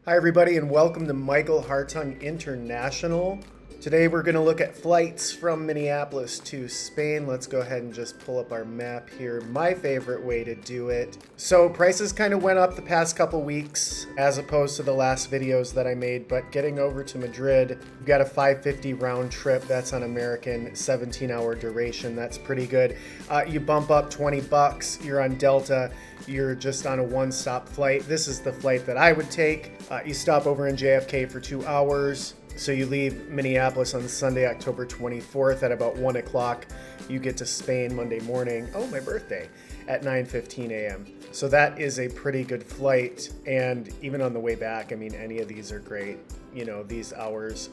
Hi everybody and welcome to Michael Hartung International. Today we're going to look at flights from Minneapolis to Spain. Let's go ahead and just pull up our map here. My favorite way to do it. So prices kind of went up the past couple weeks as opposed to the last videos that I made, but getting over to Madrid, we've got a $550 round trip. That's on American, 17-hour duration. That's pretty good. You bump up $20, you're on Delta, you're just on a one-stop flight. This is the flight that I would take. You stop over in JFK for 2 hours. So you leave Minneapolis on Sunday, October 24th at about 1 o'clock. You get to Spain Monday morning, my birthday, at 9:15 a.m. So that is a pretty good flight. And even on the way back, I mean, any of these are great. You know, these hours,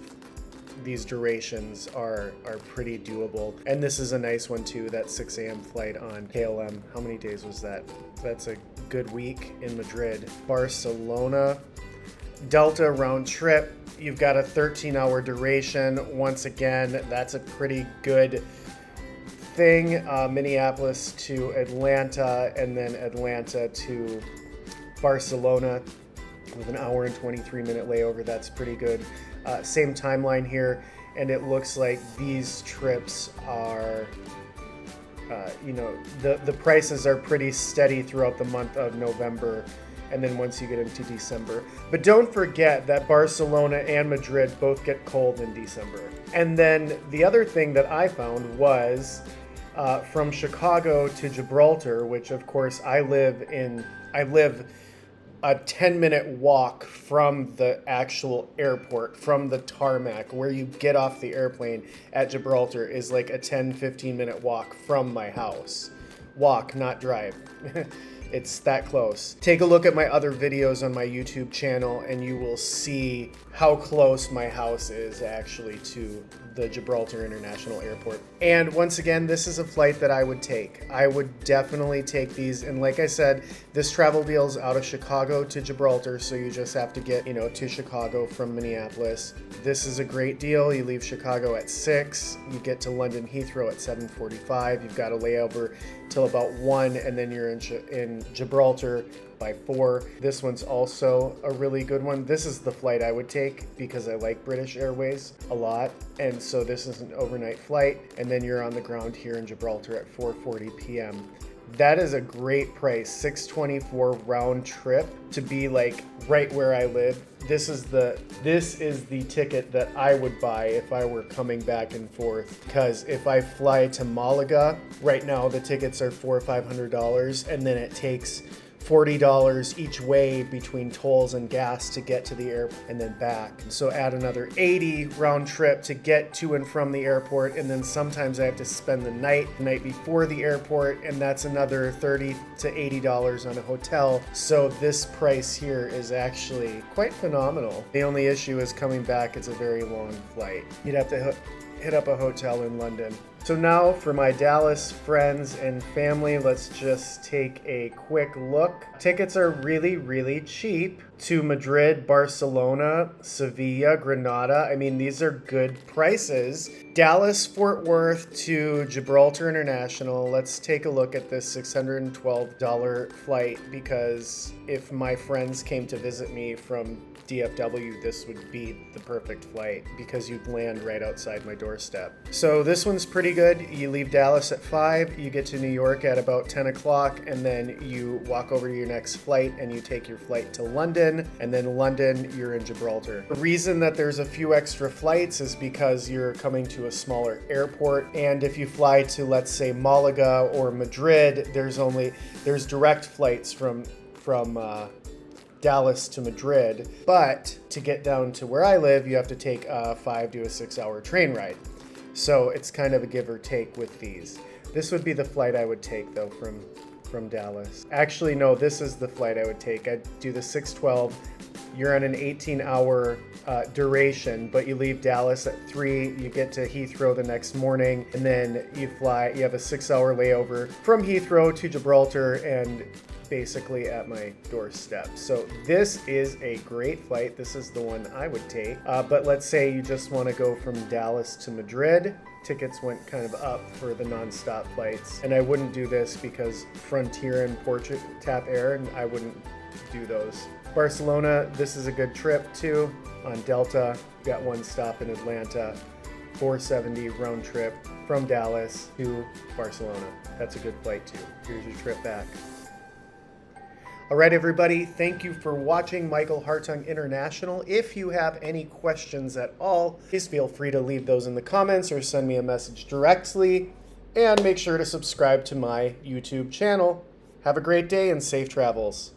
these durations are pretty doable. And this is a nice one too, that 6 a.m. flight on KLM. How many days was that? That's a good week in Madrid. Barcelona, Delta round trip. You've got a 13-hour duration. Once again, that's a pretty good thing. Minneapolis to Atlanta and then Atlanta to Barcelona with an hour and 23-minute layover. That's pretty good. Same timeline here, and it looks like these trips are, the prices are pretty steady throughout the month of November. And then once you get into December. But don't forget that Barcelona and Madrid both get cold in December. And then the other thing that I found was from Chicago to Gibraltar, which of course I live a 10-minute walk from the actual airport, from the tarmac, where you get off the airplane at Gibraltar is like a 10-15-minute walk from my house. Walk, not drive. It's that close. Take a look at my other videos on my YouTube channel and you will see how close my house is actually to the Gibraltar International Airport. And once again, this is a flight that I would take. I would definitely take these. And like I said, this travel deal is out of Chicago to Gibraltar, so you just have to get, to Chicago from Minneapolis. This is a great deal. You leave Chicago at 6, you get to London Heathrow at 7:45. You've got a layover till about 1, and then you're in Gibraltar by 4. This one's also a really good one. This is the flight I would take because I like British Airways a lot. And so this is an overnight flight, and then you're on the ground here in Gibraltar at 4:40 p.m. That is a great price, $624 round trip to be like right where I live. This is the ticket that I would buy if I were coming back and forth. Because if I fly to Malaga, right now the tickets are $400 or $500, and then it takes $40 each way between tolls and gas to get to the airport and then back. So add another $80 round trip to get to and from the airport, and then sometimes I have to spend the night before the airport, and that's another $30 to $80 on a hotel. So this price here is actually quite phenomenal. The only issue is coming back, it's a very long flight. You'd have to hit up a hotel in London. So now for my Dallas friends and family, let's just take a quick look. Tickets are really, really cheap to Madrid, Barcelona, Sevilla, Granada. I mean, these are good prices. Dallas, Fort Worth to Gibraltar International. Let's take a look at this $612 flight, because if my friends came to visit me from DFW, this would be the perfect flight because you'd land right outside my doorstep. So this one's pretty good. You leave Dallas at 5, you get to New York at about 10 o'clock, and then you walk over to your next flight and you take your flight to London, and then London, you're in Gibraltar. The reason that there's a few extra flights is because you're coming to a smaller airport, and if you fly to, let's say, Malaga or Madrid, there's direct flights from Dallas to Madrid, but to get down to where I live, you have to take a 5 to 6 hour train ride. So it's kind of a give or take with these. This would be the flight I would take though from Dallas. Actually, no, this is the flight I would take. I'd do the 612. You're on an 18-hour duration, but you leave Dallas at 3, you get to Heathrow the next morning, and then you have a 6-hour layover from Heathrow to Gibraltar, and basically at my doorstep. So this is a great flight. This is the one I would take. But let's say you just want to go from Dallas to Madrid. Tickets went kind of up for the non-stop flights. And I wouldn't do this because Frontier and TAP Air, and I wouldn't do those. Barcelona, this is a good trip too. On Delta, got one stop in Atlanta, 470 round trip from Dallas to Barcelona. That's a good flight too. Here's your trip back. All right, everybody, thank you for watching Michael Hartung International. If you have any questions at all, please feel free to leave those in the comments or send me a message directly. And make sure to subscribe to my YouTube channel. Have a great day and safe travels.